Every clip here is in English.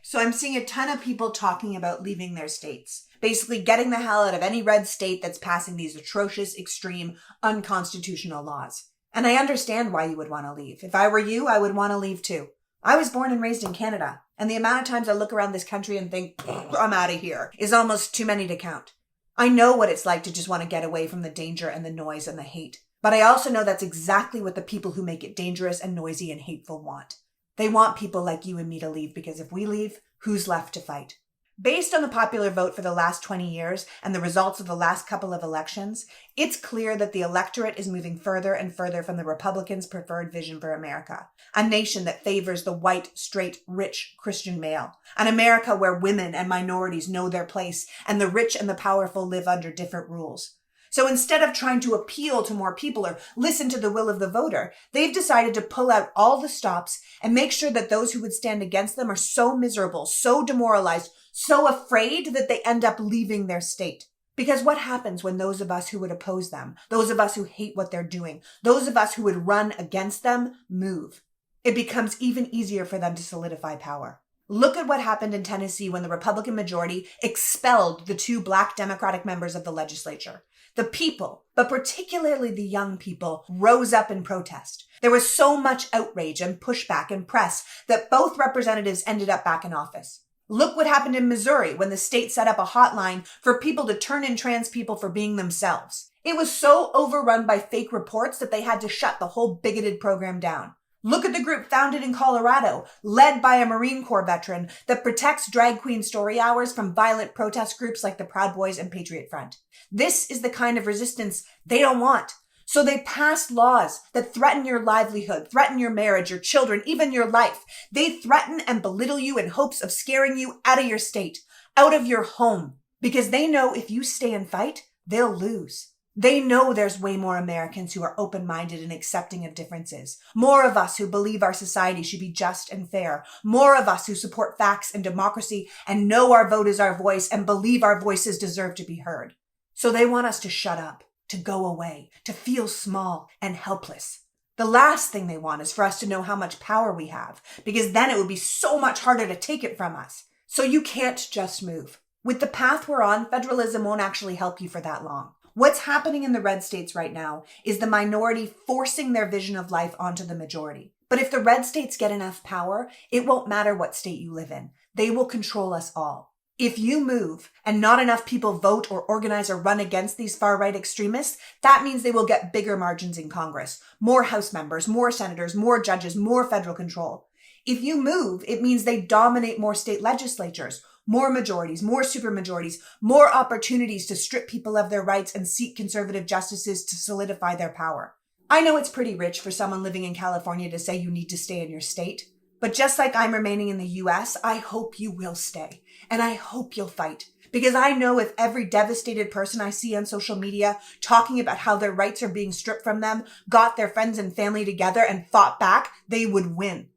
So I'm seeing a ton of people talking about leaving their states. Basically getting the hell out of any red state that's passing these atrocious, extreme, unconstitutional laws. And I understand why you would want to leave. If I were you, I would want to leave too. I was born and raised in Canada, and the amount of times I look around this country and think, I'm out of here, is almost too many to count. I know what it's like to just want to get away from the danger and the noise and the hate. But I also know that's exactly what the people who make it dangerous and noisy and hateful want. They want people like you and me to leave, because if we leave, who's left to fight? Based on the popular vote for the last 20 years and the results of the last couple of elections, it's clear that the electorate is moving further and further from the Republicans' preferred vision for America. A nation that favors the white, straight, rich Christian male. An America where women and minorities know their place and the rich and the powerful live under different rules. So instead of trying to appeal to more people or listen to the will of the voter, they've decided to pull out all the stops and make sure that those who would stand against them are so miserable, so demoralized, so afraid that they end up leaving their state. Because what happens when those of us who would oppose them, those of us who hate what they're doing, those of us who would run against them, move? It becomes even easier for them to solidify power. Look at what happened in Tennessee when the Republican majority expelled the 2 Black Democratic members of the legislature. The people, but particularly the young people, rose up in protest. There was so much outrage and pushback and press that both representatives ended up back in office. Look what happened in Missouri when the state set up a hotline for people to turn in trans people for being themselves. It was so overrun by fake reports that they had to shut the whole bigoted program down. Look at the group founded in Colorado, led by a Marine Corps veteran, that protects drag queen story hours from violent protest groups like the Proud Boys and Patriot Front. This is the kind of resistance they don't want. So they passed laws that threaten your livelihood, threaten your marriage, your children, even your life. They threaten and belittle you in hopes of scaring you out of your state, out of your home, because they know if you stay and fight, they'll lose. They know there's way more Americans who are open-minded and accepting of differences. More of us who believe our society should be just and fair. More of us who support facts and democracy and know our vote is our voice and believe our voices deserve to be heard. So they want us to shut up, to go away, to feel small and helpless. The last thing they want is for us to know how much power we have, because then it would be so much harder to take it from us. So you can't just move. With the path we're on, federalism won't actually help you for that long. What's happening in the red states right now is the minority forcing their vision of life onto the majority. But if the red states get enough power, it won't matter what state you live in. They will control us all. If you move and not enough people vote or organize or run against these far-right extremists, that means they will get bigger margins in Congress, more House members, more senators, more judges, more federal control. If you move, it means they dominate more state legislatures, more majorities, more supermajorities, more opportunities to strip people of their rights and seat conservative justices to solidify their power. I know it's pretty rich for someone living in California to say you need to stay in your state, but just like I'm remaining in the US, I hope you will stay, and I hope you'll fight. Because I know if every devastated person I see on social media talking about how their rights are being stripped from them, got their friends and family together and fought back, they would win.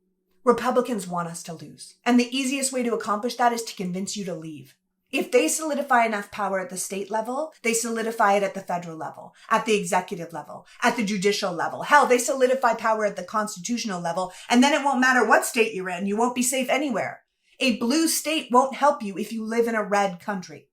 Republicans want us to lose. And the easiest way to accomplish that is to convince you to leave. If they solidify enough power at the state level, they solidify it at the federal level, at the executive level, at the judicial level. Hell, they solidify power at the constitutional level, and then it won't matter what state you're in. You won't be safe anywhere. A blue state won't help you if you live in a red country.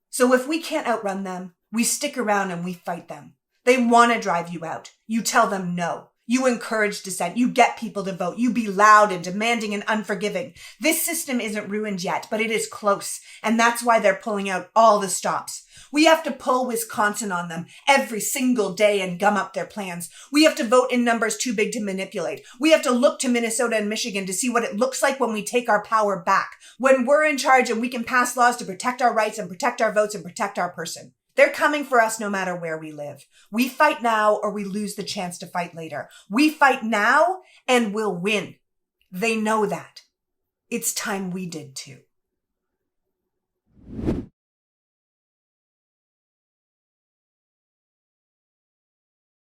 So if we can't outrun them, we stick around and we fight them. They want to drive you out. You tell them no. You encourage dissent. You get people to vote. You be loud and demanding and unforgiving. This system isn't ruined yet, but it is close. And that's why they're pulling out all the stops. We have to pull Wisconsin on them every single day and gum up their plans. We have to vote in numbers too big to manipulate. We have to look to Minnesota and Michigan to see what it looks like when we take our power back. When we're in charge and we can pass laws to protect our rights and protect our votes and protect our person. They're coming for us no matter where we live. We fight now or we lose the chance to fight later. We fight now and we'll win. They know that. It's time we did too.